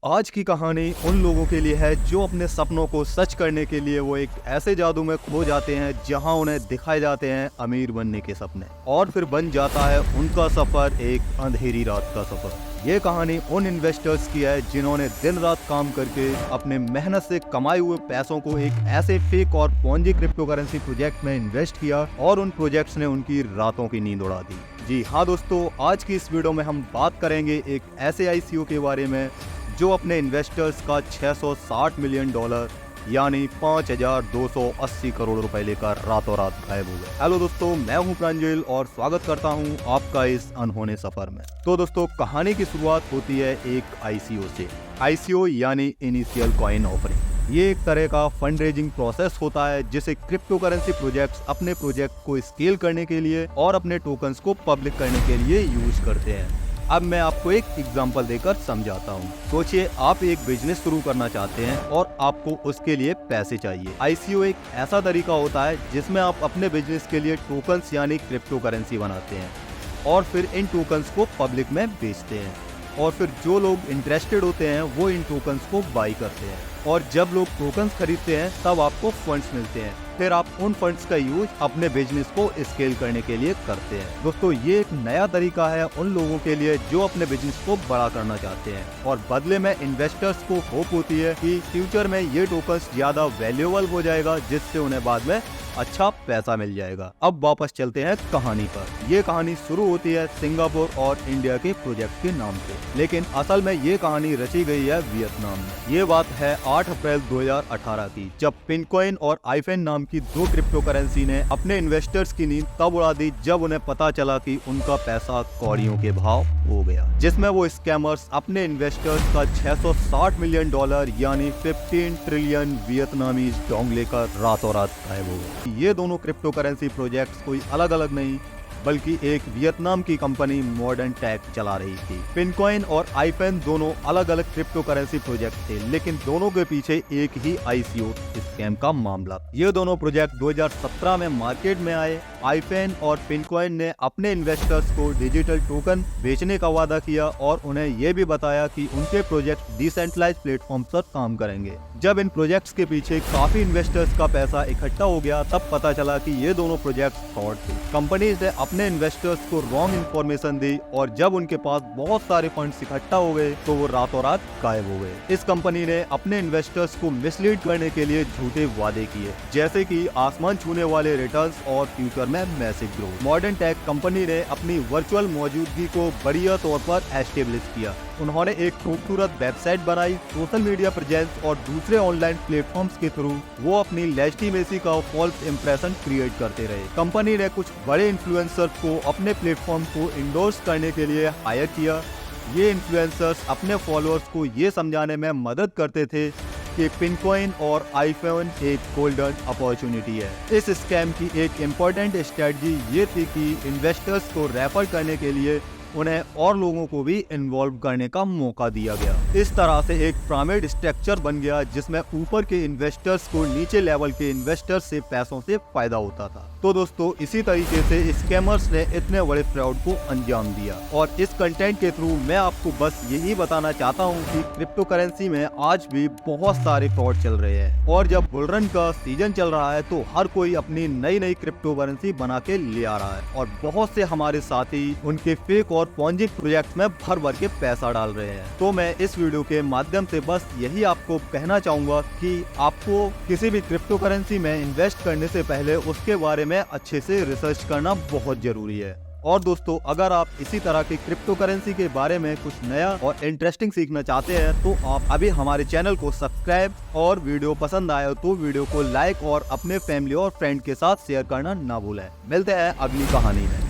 आज की कहानी उन लोगों के लिए है जो अपने सपनों को सच करने के लिए वो एक ऐसे जादू में खो जाते हैं जहां उन्हें दिखाए जाते हैं अमीर बनने के सपने, और फिर बन जाता है उनका सफर एक अंधेरी रात का सफर। ये कहानी उन इन्वेस्टर्स की है जिन्होंने दिन रात काम करके अपने मेहनत से कमाए हुए पैसों को एक ऐसे फेक और पोंजी क्रिप्टो करेंसी प्रोजेक्ट में इन्वेस्ट किया और उन प्रोजेक्ट्स ने उनकी रातों की नींद उड़ा दी। जी हाँ दोस्तों, आज की इस वीडियो में हम बात करेंगे एक ऐसे आईसीओ के बारे में जो अपने इन्वेस्टर्स का $660 मिलियन यानी 5,280 करोड़ रुपए लेकर रातों रात गायब हो गए। हेलो दोस्तों, मैं हूं प्रांजल और स्वागत करता हूं आपका इस अनहोने सफर में। तो दोस्तों, कहानी की शुरुआत होती है एक आईसीओ से। आईसीओ यानी इनिशियल कॉइन ऑफरिंग। ये एक तरह का फंड रेजिंग प्रोसेस होता है जिसे क्रिप्टो करेंसी प्रोजेक्ट्स अपने प्रोजेक्ट को स्केल करने के लिए और अपने टोकन्स को पब्लिक करने के लिए यूज करते हैं। अब मैं आपको एक एग्जांपल देकर समझाता हूँ। सोचिए आप एक बिजनेस शुरू करना चाहते हैं और आपको उसके लिए पैसे चाहिए। आईसीओ एक ऐसा तरीका होता है जिसमें आप अपने बिजनेस के लिए टोकन्स यानी क्रिप्टो करेंसी बनाते हैं और फिर इन टोकन्स को पब्लिक में बेचते हैं, और फिर जो लोग इंटरेस्टेड होते हैं वो इन टोकन्स को बाई करते हैं, और जब लोग टोकन्स खरीदते हैं तब आपको फंड्स मिलते हैं। फिर आप उन फंड्स का यूज अपने बिजनेस को स्केल करने के लिए करते हैं। दोस्तों, ये एक नया तरीका है उन लोगों के लिए जो अपने बिजनेस को बड़ा करना चाहते हैं, और बदले में इन्वेस्टर्स को होप होती है कि फ्यूचर में ये टोकन्स ज्यादा वैल्यूएबल हो जाएगा जिससे उन्हें बाद में अच्छा पैसा मिल जाएगा। अब वापस चलते हैं कहानी पर। ये कहानी शुरू होती है सिंगापुर और इंडिया के प्रोजेक्ट के नाम से, लेकिन असल में ये कहानी रची गई है वियतनाम में। ये बात है 8 अप्रैल 2018 की, जब पिनकॉइन और आईफेन नाम की दो क्रिप्टो करेंसी ने अपने इन्वेस्टर्स की नींद तब उड़ा दी जब उन्हें पता चला कि उनका पैसा कौड़ियों के भाव हो गया, जिसमें वो स्कैमर्स अपने इन्वेस्टर्स का $660 मिलियन यानी 15 ट्रिलियन वियतनामी डोंग लेकर रातों रात गायब हो गए। ये दोनों क्रिप्टो करेंसी प्रोजेक्ट्स कोई अलग अलग नहीं बल्कि एक वियतनाम की कंपनी मॉडर्न टैक चला रही थी। पिनकॉइन और आईफेन दोनों अलग अलग क्रिप्टो करेंसी प्रोजेक्ट थे, लेकिन दोनों के पीछे एक ही आईसीओ स्कैम का मामला। ये दोनों प्रोजेक्ट 2017 में मार्केट में आए। आईफेन और पिनकॉइन ने अपने इन्वेस्टर्स को डिजिटल टोकन बेचने का वादा किया और उन्हें यह भी बताया कि उनके प्रोजेक्ट डिसेंट्रलाइज्ड प्लेटफॉर्म पर काम करेंगे। जब इन प्रोजेक्ट्स के पीछे काफी इन्वेस्टर्स का पैसा इकट्ठा हो गया तब पता चला कि ये दोनों प्रोजेक्ट्स फ्रॉड थे। कंपनीज ने अपने इन्वेस्टर्स को रॉन्ग इन्फॉर्मेशन दी और जब उनके पास बहुत सारे फंड्स इकट्ठा हो गए तो वो रातों रात गायब हो गए। इस कंपनी ने अपने इन्वेस्टर्स को मिसलीड करने के लिए झूठे वादे किए, जैसे कि आसमान छूने वाले रिटर्न्स और फ्यूचर में massive growth. Modern tech company ने अपनी वर्चुअल मौजूदगी को बढ़िया तौर पर एस्टेब्लिश किया। उन्होंने एक खूबसूरत वेबसाइट बनाई, सोशल मीडिया प्रेजेंस और दूसरे ऑनलाइन प्लेटफॉर्म्स के थ्रू वो अपनी लेजिटिमेसी का फॉल्स इंप्रेशन क्रिएट करते रहे। कंपनी ने कुछ बड़े इन्फ्लुएंसर्स को अपने प्लेटफॉर्म को इंडोर्स करने के लिए हायर किया। ये इन्फ्लुएंसर्स अपने फॉलोअर्स को ये समझाने में मदद करते थे कि पिनकॉइन और आईफोन एक गोल्डन अपॉर्चुनिटी है। इस स्कैम की एक इम्पोर्टेंट स्ट्रेटजी ये थी कि इन्वेस्टर्स को रेफर करने के लिए उन्हें और लोगों को भी इन्वॉल्व करने का मौका दिया गया। इस तरह से एक पिरामिड स्ट्रक्चर बन गया जिसमें ऊपर के इन्वेस्टर्स को नीचे लेवल के इन्वेस्टर्स से पैसों से फायदा होता था। तो दोस्तों, इसी तरीके से स्कैमर्स ने इतने बड़े फ्रॉड को अंजाम दिया, और इस कंटेंट के थ्रू मैं आपको बस यही बताना चाहता हूँ कि क्रिप्टो करेंसी में आज भी बहुत सारे फ्रॉड चल रहे हैं, और जब बुलरन का सीजन चल रहा है तो हर कोई अपनी नई नई क्रिप्टो करेंसी बना के ले आ रहा है, और बहुत से हमारे साथी उनके फेक और पोंजी प्रोजेक्ट में भर भर के पैसा डाल रहे हैं। तो मैं इस वीडियो के माध्यम से बस यही आपको कहना चाहूंगा कि आपको किसी भी क्रिप्टो करेंसी में इन्वेस्ट करने से पहले उसके बारे में अच्छे से रिसर्च करना बहुत जरूरी है। और दोस्तों, अगर आप इसी तरह की क्रिप्टो करेंसी के बारे में कुछ नया और इंटरेस्टिंग सीखना चाहते हैं तो आप अभी हमारे चैनल को सब्सक्राइब, और वीडियो पसंद आए तो वीडियो को लाइक और अपने फैमिली और फ्रेंड के साथ शेयर करना ना भूलें। मिलते हैं अगली कहानी में।